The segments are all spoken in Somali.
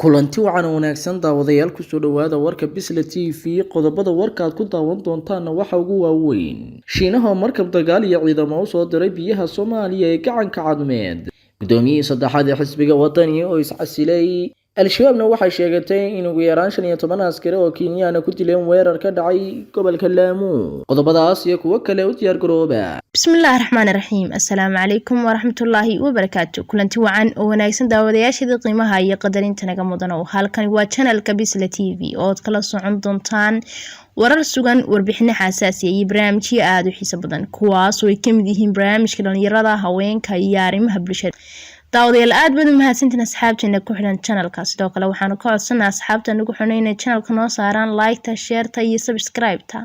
kulanti wacan wanaagsan daawadayaal ku soo dhawaada warka Bisla TV qodobada warka aad ku daawan doontaan waxa ugu waaweyn Shiinaha markab dagaal iyo ciidamo u soo diray biyaha Soomaaliya ee gacanka cadmeed gudoomiyihii saddexaad ee xisbiga wadani oo iscasilay Al-Shabaabna waxay sheegatay in ugu yaraan 15 askari oo Kenyan ku dileen weerar ka dhacay gobolka Lamu qodobadaas iyo kuwa kale u diyaar garooba bismillaahir rahmaanir rahiim assalaamu calaykum wa rahmatullaahi wa barakaatuh kulanti wacan oo wanaagsan daawadayaasha qiimaha iyo qadarinta naga mudan oo halkan waa channelka Bisla TV oo aad kala socon doontaan warar sugan warbixino xasaasi ah iyo barnaamijyo aad u xiiso badan kuwaas oo ay ka mid yihiin barnaamijka dhalinyarada haweenka iyo arrimaha bulshada daawadayaal aad baad u mahadsantiin asxaabteena ku xiran channelka sidoo kale waxaanu ka codsanaa asxaabta nagu xunay inay channelka noo saaraan like-ta share-ta iyo subscribe-ta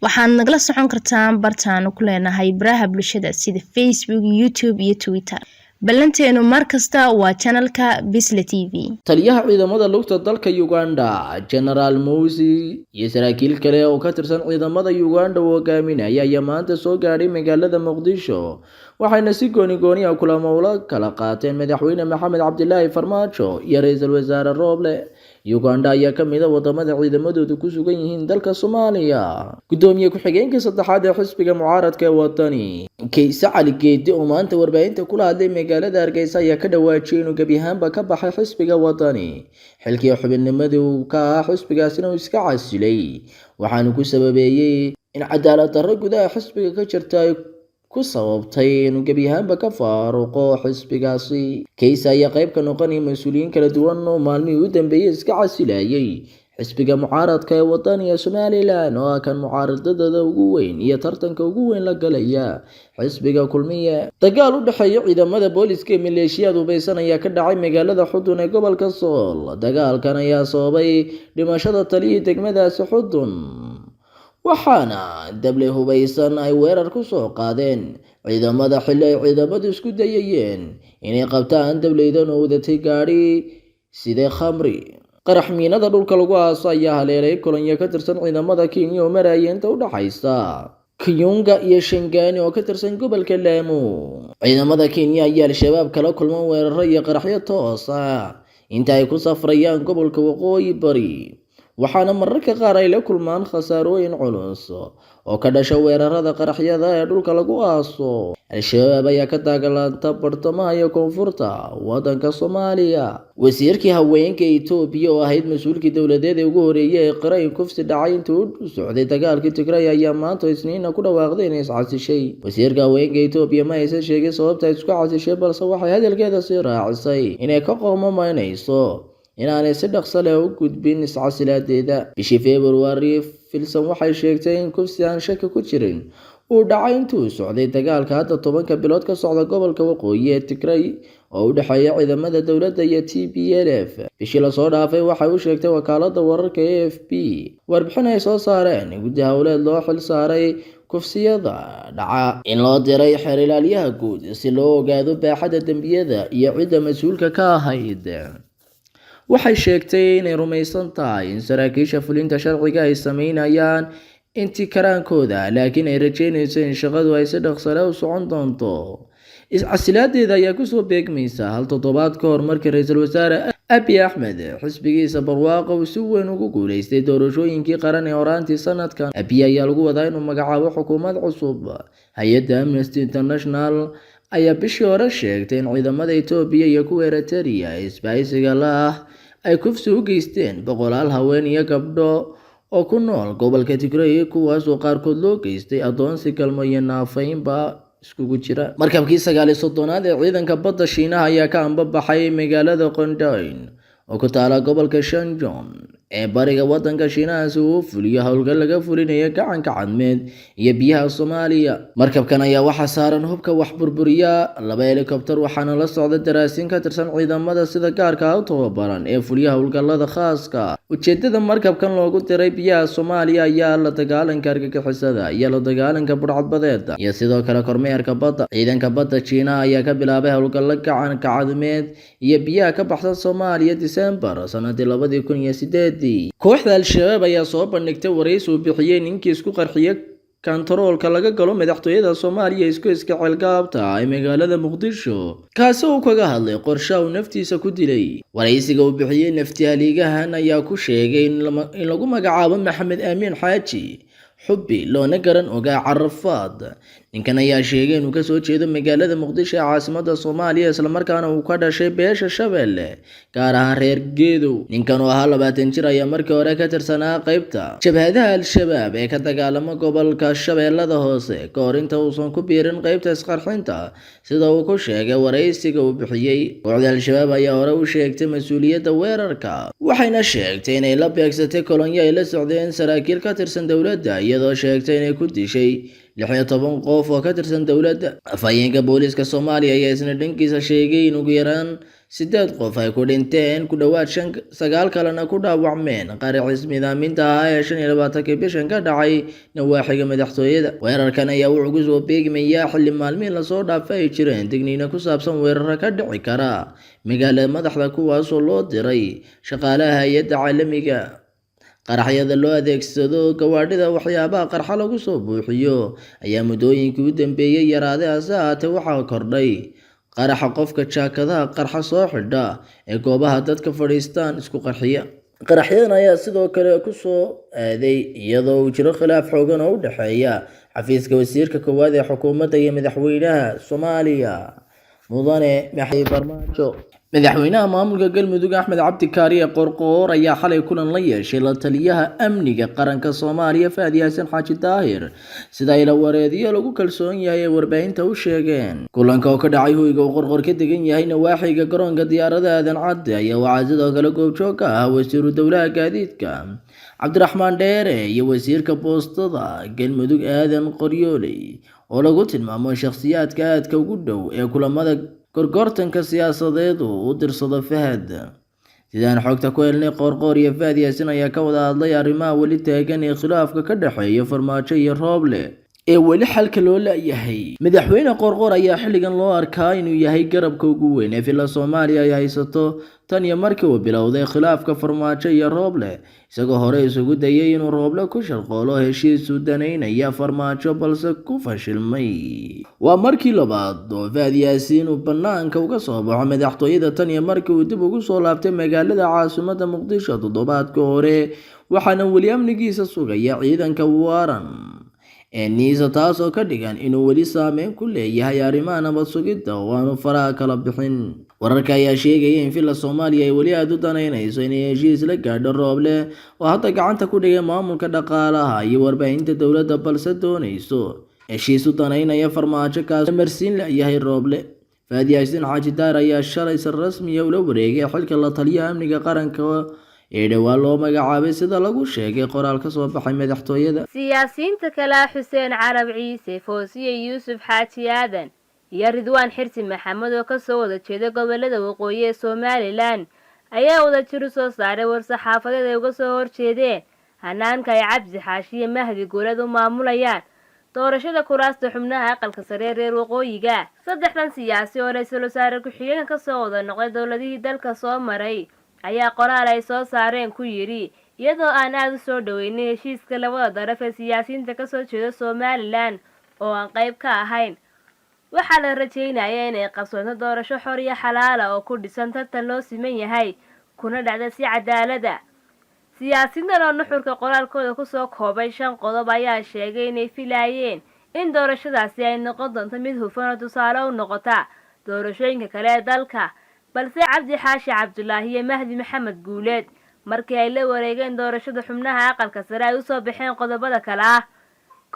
waxaad nagala socon kartaan bartaanu ku leenahay baraha bulshada sida Facebook, YouTube iyo Twitter ballanteenu markasta waa channelka Bisla TV taliyaha ciidamada lugta dalka Uganda General Musi iyo saraakiil kale oo ka tirsan ciidamada Uganda oo hogaaminaya ayaa maanta soo gaadhay magaalada Muqdisho waxayna si gooni ah kulamo kala qaateen madaxweyne Maxamed Cabdilaahi Farmaajo iyo ra'iisul wasaare Roble Uganda ayaa ka mid ah wadamada ciidamadoodu ku sugan yihiin dalka Soomaaliya gudoomiye ku-xigeenka saddexaad ee xisbiga mucaaradka ee wadani Kaysa Cali Geedi oo maanta warbaahinta kula hadlay magaalada Hargeysa ayaa ka dhawaajiyay inuu gabi ahaanba ka baxay xisbiga wadani xilkii xubinnimadii uu ka xisbigaasina uu iska casilay waxaanu ku sababeeyay in cadaalad darro gudaha xisbiga ka jirta ku sababtay inuu gabi ahaanba ka faaruqo xisbigaasi Kaysa ayaa qayb ka noqonay mas'uuliyiin kala duwan oo maalmihii u dambeeyay iska casilayay xisbiga mucaaradka ee wadani ee Somaliland oo kan mucaaradada ugu weyn iyo tartanka ugu weyn la galaya xisbiga kulmiye dagaal u dhaxeeya ciidamada booliska ee maleeshiyada hubeysan ayaa ka dhacay magaalada Xudun ee gobolka Sool dagaalkan ayaa sababay dhimashada taliyihii degmadaasi Xudun waxaana dable hubeysan ay weerar ku soo qaadeen ciidamada xilli ay ciidamadu isku dayayeen inay qabtaan dableydan oo wadatay gaari sida khamri qarax miinada dhulka lagu aaso ayaa haleelay kolonyo ka tirsan ciidamada Kenya oo maraya inta u dhaxaysa Kiyunga iyo Shangani oo ka tirsan gobolka Lamu ciidamada Kenya ayaa Al-Shabaab kala kulman weeraro iyo qaraxyo toos ah inta ay ku safrayaan gobolka Waqooyi Bari waxaana mararka qaar ay la kulmaan khasaarooyin culus oo ka dhasha weerarada qaraxyada ee dhulka lagu aaso Al-Shabaab ayaa ka dagaalanta bartamaha iyo koonfurta wadanka Soomaaliya wasiirkii haweenka Itoobiya oo ahayd mas'uulkii dawladeed ee ugu horeeyay ee qaray kufsi dhacay intuu u socday dagaalkii Tigray ayaa maanta Isniina ku dhawaaqday inay iscasishay wasiirka haweenka Itoobiya ma aysan sheegin sababta ay isku casishay balse waxay hadalkeeda sii raacisay inay ka qoomameynayso inaanay si dhaqso leh u gudbin iscasilaadeeda bishii February Filsan waxay sheegtay in kufsi aan shaki ku jirin uu dhacay intuu socday dagaalka hadda 10 bilood ka socda gobolka Waqooyi ee Tigray oo u dhaxeeya ciidamada dawladda iyo TPLF bishii la soo dhaafay waxay u sheegtay wakaaladda wararka AFP warbixin ay soo saareen guddi hawleed loo xil saaray kufsiyada dhaca in loo diray xeer ilaaliyaha guud si loo ogaado baaxadda dambiyada iyo cidda mas'uulka ka ahayd waxay sheegtay inay rumaysan tahay in saraakiisha fulinta sharciga ay sameynayaan intii karaankooda laakiin ay rajeynayso in shaqadu ay si dhaqso leh u socon doonto iscasilaadeeda ayaa ku soo beegmaysa hal toddobaad ka hor markii ra'iisul wasaare Abiy Ahmed xisbigiisa barwaaqo uu si weyn ugu guuleystay doorashooyinkii qaran ee horaantii sanadkan Abiy ayaa lagu wadaa inuu magacaabo xukuumad cusub hay'adda Amnesty International ayaa bishii hore sheegtay in ciidamada Itoobiya iyo kuwa Eritrea isbahaysiga ah ay kufsi u geysteen boqolaal haween iyo gabdho oo ku nool gobolka Tigray kuwaas oo qaarkood loo geystay adoonsi galmo iyo naafaynba iskugu jira markabkii 39aad ee ciidanka badda Shiinaha ayaa ka ambabaxay magaalada Qondoyn oo ku taala gobolka Shandong ee bariga wadanka Shiinaha si uu fuliyo howlgal laga fulinayo gacanka cadmeed iyo biyaha Soomaaliya markabkan ayaa waxa saaran hubka wax burburiya laba helikobtar waxaana la socda daraasiin ka tirsan ciidamada sida gaarka ah u tababaran ee fuliya howlgallada khaaska ujeedada markabkan loogu diray biyaha Soomaaliya ayaa la dagaalanka argagixisada iyo la dagaalanka burcadbadeeda iyo sidoo kale kormeerka badda ciidanka badda Shiinaha ayaa ka bilaabay howlgallo gacanka cadmeed iyo biyaha ka baxsan Soomaaliya December sanadii 2008 kooxda Al-Shabaab ayaa soo bandhigtay wareysi uu bixiyay ninkii isku qarxiyay kantaroolka laga galo madaxtooyada Soomaaliya isku iska ceelgaabta ee magaalada Muqdisho kaasi oo kaga hadlay qorshe uu naftiisa ku dilay. Waraysiga uu bixiyay naftiyaaligahan ayaa ku sheegay in lagu magacaabo Maxamed Amiin Xaaji xubbi loona garan ogaa Carafaad. Ninkan ayaa sheegay inuu ka soo jeedo magaalada Muqdisho ee caasimadda Soomaaliya isla markaana uu ka dhashay beesha Shabeelle gaar ahaan reer Geedow. Ninkan oo ahaa 20 jir ayaa markii hore ka tirsanaa qaybta jabhadaha Al-Shabaab ee ka dagaalama gobolka Shabeellada Hoose ka hor inta uusan ku biirin qaybta isqarxinta sida uu ku sheegay waraysiga uu bixiyay. Kooxda Al-Shabaab ayaa hore u sheegtay mas'uuliyadda weerarka waxayna sheegtay inay la beegsatay kolonyo ay la socdeen saraakiil ka tirsan dowladda iyadoo sheegtay inay ku dishay 16 qof oo ka tirsan dowladda. Afhayeenka booliska Soomaaliya ayaa isna dhankiisa sheegay in ugu yaraan 8 qof ay ku dhinteen ku dhawaad 9 kalena ku dhaawacmeen qarax midaaminta ah ee 25 bishan ka dhacay nawaaxiga madaxtooyada. Weerarkan ayaa wuxuu ku soo beegmayaa xilli maalmihin la soo dhaafay ay jireen digniino ku saabsan weeraro ka dhici kara magaalada madaxda kuwaasoo loo diray shaqaalaha hay'adda caalamiga. Qaraxyada loo adeegsado gawaadhida waxyaabaha qarxa lagu soo buuxiyo ayaa muddooyinkii u dambeeyay yaraaday hase ahaatee waxaa kordhay qaraxa qofka jaakadaha qarxa soo xidha ee goobaha dadka fadhiistaan isku qarxiya. Qaraxyadan ayaa sidoo kale ku soo aaday iyadoo uu jiro khilaaf xooggan oo u dhexeeya xafiiska wasiirka koowaad ee xukuumadda iyo madaxweynaha Soomaaliya Mudane Maxamed Farmaajo. Madaxweynaha maamulka Galmudug Axmed Cabdi Kaariye Qorqoor ayaa xalay kulan la yeeshay la taliyaha amniga qaranka Soomaaliya Faadi Xasan Xaaji Daahir sida ay la wareediyo lagu kalsoon yahay ee warbaahinta u sheegeen. Kulanka oo ka dhacay hoyga uu Qorqoor ka degan yahay nawaaxiga garoonka diyaaradaha Aadan Cadde ayaa waxaa sidoo kale goobjoog ka ah wasiiru dowlaha gaadiidka Cabdiraxmaan Dheere iyo wasiirka boostada Galmudug Aadan Qoryooley oo lagu tilmaamo shakhsiyaadka aadka ugu dhow ee kulamada gorgortanka siyaasadeed u dirsado Fahad. Sidaan xogta ku helnay Qorqoor iyo Faadi Xasan ayaa ka wada hadlay arrimaha weli taagan ee khilaafka ka dhaxeeya Farmaajo iyo Rooble ee weli xalka loo laayahay. Madaxweyne Qorqoor ayaa xilligan loo arkaa inuu yahay garabka ugu weyn ee fila Soomaaliya ay haysato tan iyo markii uu bilowday khilaafka Farmaajo iyo Rooble isagoo hore isugu dayay inuu Rooble ku shaqeeyo heshiis u daneynaya Farmaajo balse ku fashilmay. Waa markii labaad oo Faadi Xasan uu banaanka uga soo baxo madaxtooyada tan iyo markii uu dib ugu soo laabtay magaalada caasimadda Muqdisho toddobaadkii hore waxaana weli amnigiisa sugaya ciidanka Waran Niisa taasoo ka dhigan inuu weli saameyn ku leeyahay arrimaha nabad sugidda oo aanu faraha kala bixin. Wararka ayaa sheegaya in fila Soomaaliya ay weli aad u daneynayso inay heshiis la gaadho Rooble oo hadda gacanta ku dhigay maamulka dhaqaalaha iyo warbaahinta dowladda balse doonayso heshiis u daneynaya Farmaajo kaas marsiin la yahay Rooble. Faadi Xasan Xaaji Daahir ayaa shalay si rasmi ah ula wareegay xilka la taliyaha amniga qaranka ee dhawaan loo magacaabay sida lagu sheegay qoraal ka soo baxay madaxtooyada. Siyaasiyiinta kale Xuseen Carab Ciise, Foosiye Yuusuf Xaaji Aadan iyo Ridwaan Xirsi Maxamed oo ka soo wada jeeda gobolada waqooyi ee Somaliland ayaa wada jir soo saaray war-saxaafadeed ay uga soo horjeedeen hanaanka ay Cabdi Xaashi iyo Mahdi Guuleed u maamulayaan doorashada kuraasta xubnaha aqalka sare ee reer waqooyiga. Saddexdan siyaasi oo ra'iisul wasaare ku-xigeenka ka soo wada noqday dowladihii dalka soo maray ayaa qoraal ay soo saareen ku yiri iyadoo aan aad u soo dhaweynay heshiiska labada daraf ee siyaasiyiinta ka soo jeeda Somaliland oo aan qayb ka ahayn. waxaa la rajaynayaa inay qabsoonto doorasho xor iyo xalaal ah oo ku dhisan tartan loo siman yahay kuna dhacda si cadaalad ah. Siyaasiyiintan oo nuxurka qoraalkooda ku soo koobay 5 qodob ayaa sheegay inay filayeen in doorashadaasi ay noqon doonto mid hufan oo tusaale u noqota doorashooyinka kale ee dalka, balse Cabdi Xaashi Cabdullaahi iyo Mahdi Maxamed Guuleed markii ay la wareegeen doorashada xubnaha aqalka sare ay u soo baxeen qodobada kale ah.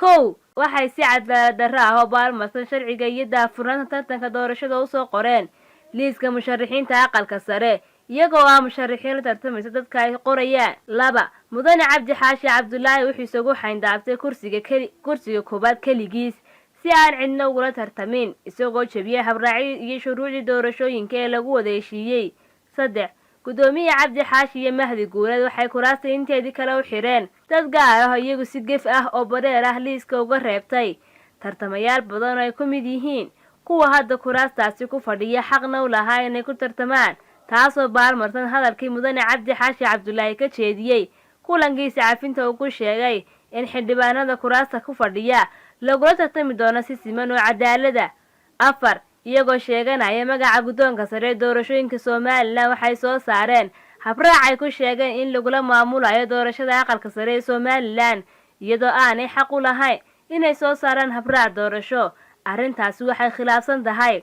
1. waxay si cadaalad darro ah oo baalmarsan sharciga iyo daahfurnaanta tartanka doorashada u soo qoreen liiska musharaxiinta aqalka sare iyagoo ah musharaxiin la tartamaysa dadka ay qorayaan. 2. Mudane Cabdi Xaashi Cabdullaahi wuxuu isagu xayndaabtay kursiga koobaad keligiis si aan cidna ugula tartamin isagoo jabiyay habraaci iyo shuruucdii doorashooyinka ee lagu wada heshiiyey. 3. Gudoomiye Cabdi Xaashi iyo Mahdi Guuleed waxay kuraasta inteedii kale u xireen dad gaar ah iyagu si gef ah oo bareer ah liiska uga reebtay tartamayaal badan oo ay ku mid yihiin kuwa hadda kuraastaasi ku fadhiya xaqna u lahaa inay ku tartamaan, taasoo baalmarsan hadalkii Mudane Cabdi Xaashi Cabdullaahi ka jeediyey kulankiisa cafinta uu ku sheegay in xildhibaanada kuraasta ku fadhiya lagula tartami doono si siman oo cadaalada. 4 iyagoo sheeganaya magaca guddoonka sare ee doorashooyinka Somaliland waxay soo saareen habraac ay ku sheegeen in lagula maamulayo doorashada aqalka sare ee Somaliland iyadoo aanay xaq u lahayn inay soo saaraan habraac doorasho. arrintaasi waxay khilaafsan tahay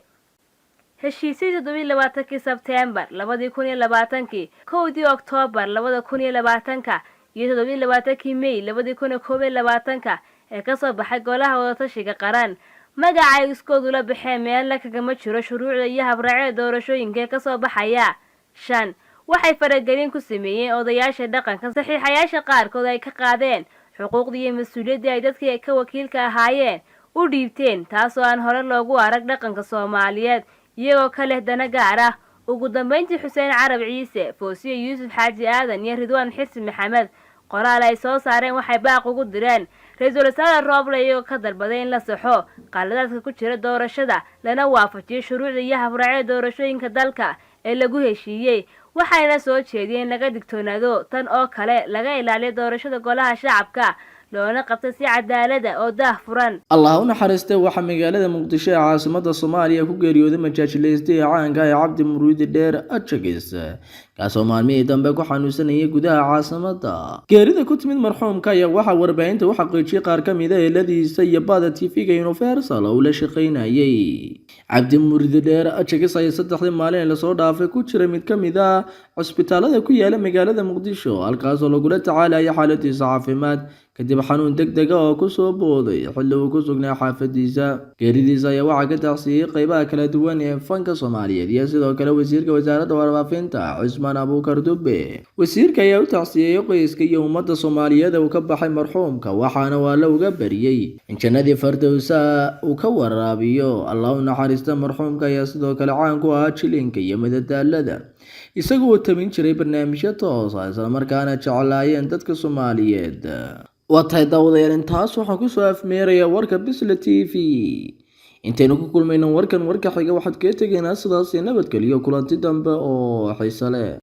heshiisyadii 27 Sebteembar 2020, 1 Oktoobar 2020 iyo 27 May 2021 ee ka soo baxay golaha wadatashiga qaran. magaca ay iskoodu la baxeen meelna kagama jiro shuruucda iyo habraacyada doorashooyinka ka soo baxaya. 5 waxay faragelin ku sameeyeen odayaasha dhaqanka saxiixayaasha qaarkood ay ka qaadeen xuquuqdii iyo mas'uuliyadii ay dadkii ka wakiilka ahaayeen u dhiibteen, taasoo aan hore loogu arag dhaqanka Soomaaliyeed iyagoo ka leh dana gaar ah. ugu dambeyntii Xuseen Carab Ciise, Foosiye Yuusuf Xaaji Aadan iyo Ridwaan Xirsi Maxamed qoraal ay soo saareen waxay baaq ugu direen Ra'iisul Wasaare Roble iyagoo ka dalbaday in la saxo qaladaadka ku jira doorashada lana waafajiyo shuruucda iyo habraacyada doorashooyinka dalka ee lagu heshiiyey. waxayna soo jeediyeen laga digtoonaado tan oo kale laga ilaaliyo doorashada golaha shacabka loona qabtay si cadaalad ah oo daahfuran. Allah u naxariistay waxa magaalada Muqdisho ee caasimadda Soomaaliya ku geeriyooday majaajileystay caanka ah Cabdi Muruudi Dheer Ajagis kaasoo maalmihii dambe ku xanuunsanayay gudaha caasimadda. geerida ku timid marxuumka ayaa waxa warbaahinta u xaqiijiyay qaar ka mid ah eeladiisa iyo baada TV-ga Universal oo la shaqeynayay. Cabdi Muruudi Dheer Ajagis ayaa 3 maalin la soo dhaafay ku jiray mid ka mid ah cusbitaalada ku yaala magaalada Muqdisho halkaas oo lagula tacaalayo xaaladiisa caafimaad kadib xanuun degdeg ah oo ku soo booday xilli uu ku sugnaa xaafadiisa. geeridiisa ayaa waxa ka taxsiiyay qaybaha kala duwan ee fanka Soomaaliyeed iyo sidoo kale wasiirka wasaaradda warfaafinta Cusmaan Abuukar Dube. wasiirka ayaa u taxsiiyay qoyska iyo ummadda Soomaaliyeed uu ka baxay marxuumka waxaana waa la uga bariyay in jannadii Firdawsa uu ka waraabiyo. Allah u naxariista marxuumka ayaa sidoo kale caan ku ah jilinka iyo madadaalada isagoo tabin jiray barnaamijyo toos ah isla markaana jeclaayeen dadka Soomaaliyeed. waatahay daawadayaal intaas waxaan ku soo afmeeraya warka Bisla TV. intaynu ku kulmayno warka xiga waxaad ka tegaynaa sidaas nabadgelyo kulanti dambe oo xiiso leh.